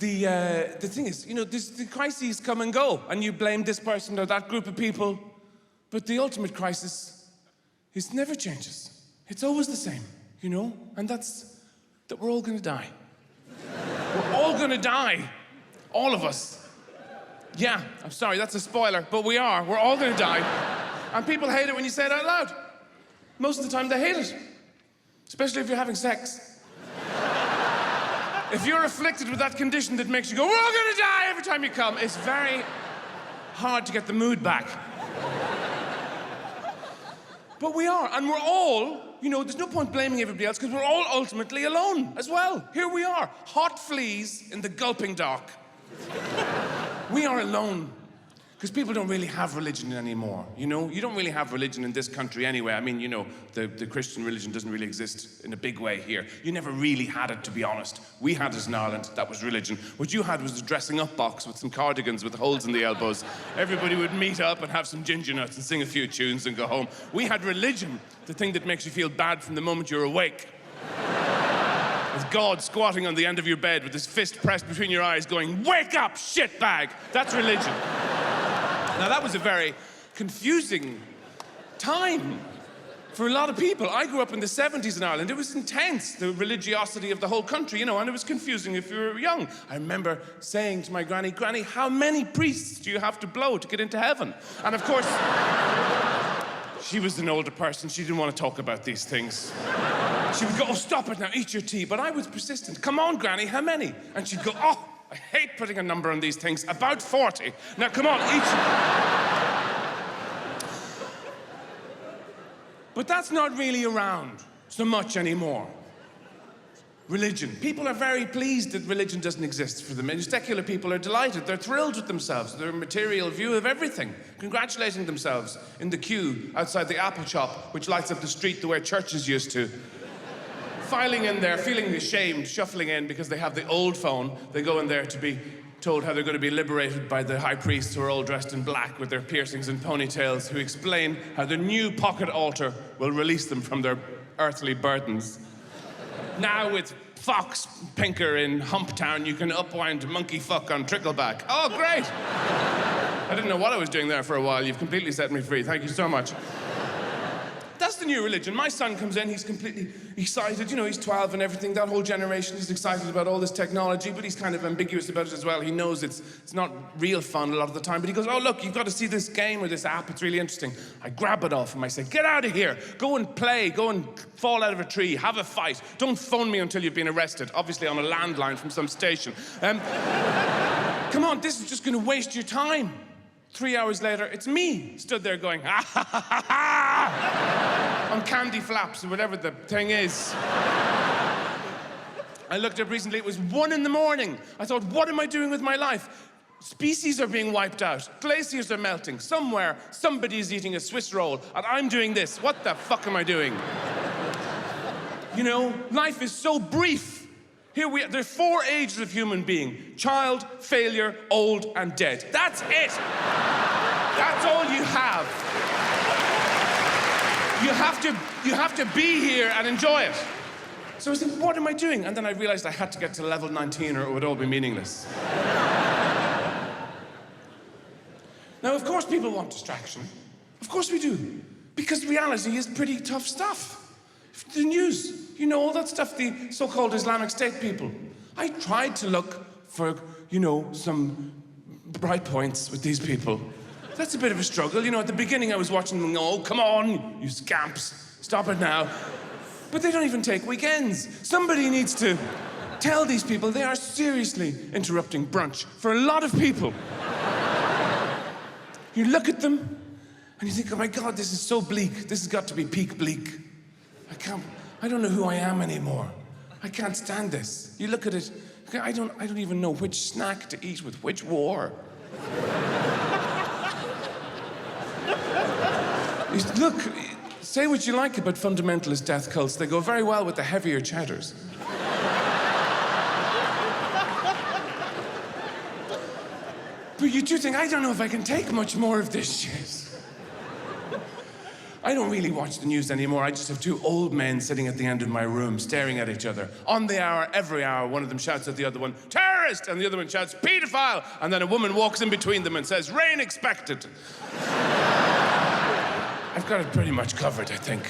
the thing is, the crises come and go, and you blame this person or that group of people, but the ultimate crisis never changes. It's always the same, and that's that we're all gonna die. We're all gonna die. All of us. Yeah, I'm sorry, that's a spoiler, but we are. We're all gonna die. And people hate it when you say it out loud. Most of the time they hate it. Especially if you're having sex. If you're afflicted with that condition that makes you go, we're all gonna die every time you come, it's very hard to get the mood back. But we are, and we're all, there's no point blaming everybody else because we're all ultimately alone as well. Here we are, hot fleas in the gulping dock. We are alone. Because people don't really have religion anymore, You don't really have religion in this country anyway. I mean, the Christian religion doesn't really exist in a big way here. You never really had it, to be honest. We had it in Ireland, that was religion. What you had was a dressing up box with some cardigans with holes in the elbows. Everybody would meet up and have some ginger nuts and sing a few tunes and go home. We had religion, the thing that makes you feel bad from the moment you're awake. With God squatting on the end of your bed with his fist pressed between your eyes going, wake up, shitbag! That's religion. Now, that was a very confusing time for a lot of people. I grew up in the 70s in Ireland. It was intense, the religiosity of the whole country, and it was confusing if you were young. I remember saying to my granny, Granny, how many priests do you have to blow to get into heaven? And of course, she was an older person. She didn't want to talk about these things. She would go, oh, stop it now, eat your tea. But I was persistent. Come on, Granny, how many? And she'd go, oh, I hate putting a number on these things. About 40. Now, come on, each... But that's not really around so much anymore. Religion. People are very pleased that religion doesn't exist for them. And secular people are delighted. They're thrilled with themselves, their material view of everything, congratulating themselves in the queue outside the Apple shop, which lights up the street the way churches used to. Filing in there, feeling ashamed, shuffling in because they have the old phone. They go in there to be told how they're going to be liberated by the high priests who are all dressed in black with their piercings and ponytails, who explain how the new pocket altar will release them from their earthly burdens. Now with Fox Pinker in Humptown, you can upwind monkey fuck on Trickleback. Oh, great! I didn't know what I was doing there for a while. You've completely set me free. Thank you so much. That's the new religion. My son comes in, he's completely excited. He's 12 and everything. That whole generation is excited about all this technology, but he's kind of ambiguous about it as well. He knows it's not real fun a lot of the time, but he goes, oh, look, you've got to see this game or this app. It's really interesting. I grab it off him. I say, get out of here. Go and play. Go and fall out of a tree. Have a fight. Don't phone me until you've been arrested, obviously on a landline from some station. Come on, this is just going to waste your time. 3 hours later, it's me, stood there going, ha ha ha ha ha, on candy flaps or whatever the thing is. I looked up recently, it was 1 a.m. I thought, what am I doing with my life? Species are being wiped out. Glaciers are melting. Somewhere, somebody's eating a Swiss roll, and I'm doing this. What the fuck am I doing? Life is so brief. Here we are, there are 4 ages of human being. Child, failure, old, and dead. That's it. That's all you have. You have to be here and enjoy it. So I was thinking, what am I doing? And then I realized I had to get to level 19 or it would all be meaningless. Now, of course people want distraction. Of course we do. Because reality is pretty tough stuff. The news, all that stuff, the so-called Islamic State people. I tried to look for, some bright points with these people. That's a bit of a struggle. At the beginning I was watching them go, oh, come on, you scamps, stop it now. But they don't even take weekends. Somebody needs to tell these people they are seriously interrupting brunch for a lot of people. You look at them and you think, oh my God, this is so bleak. This has got to be peak bleak. I don't know who I am anymore. I can't stand this. You look at it, I don't even know which snack to eat with which war. Look, say what you like about fundamentalist death cults, they go very well with the heavier cheddars. But you do think, I don't know if I can take much more of this shit. I don't really watch the news anymore. I just have two old men sitting at the end of my room staring at each other. On the hour, every hour, one of them shouts at the other one, terrorist! And the other one shouts, pedophile! And then a woman walks in between them and says, rain expected. I've got it pretty much covered, I think.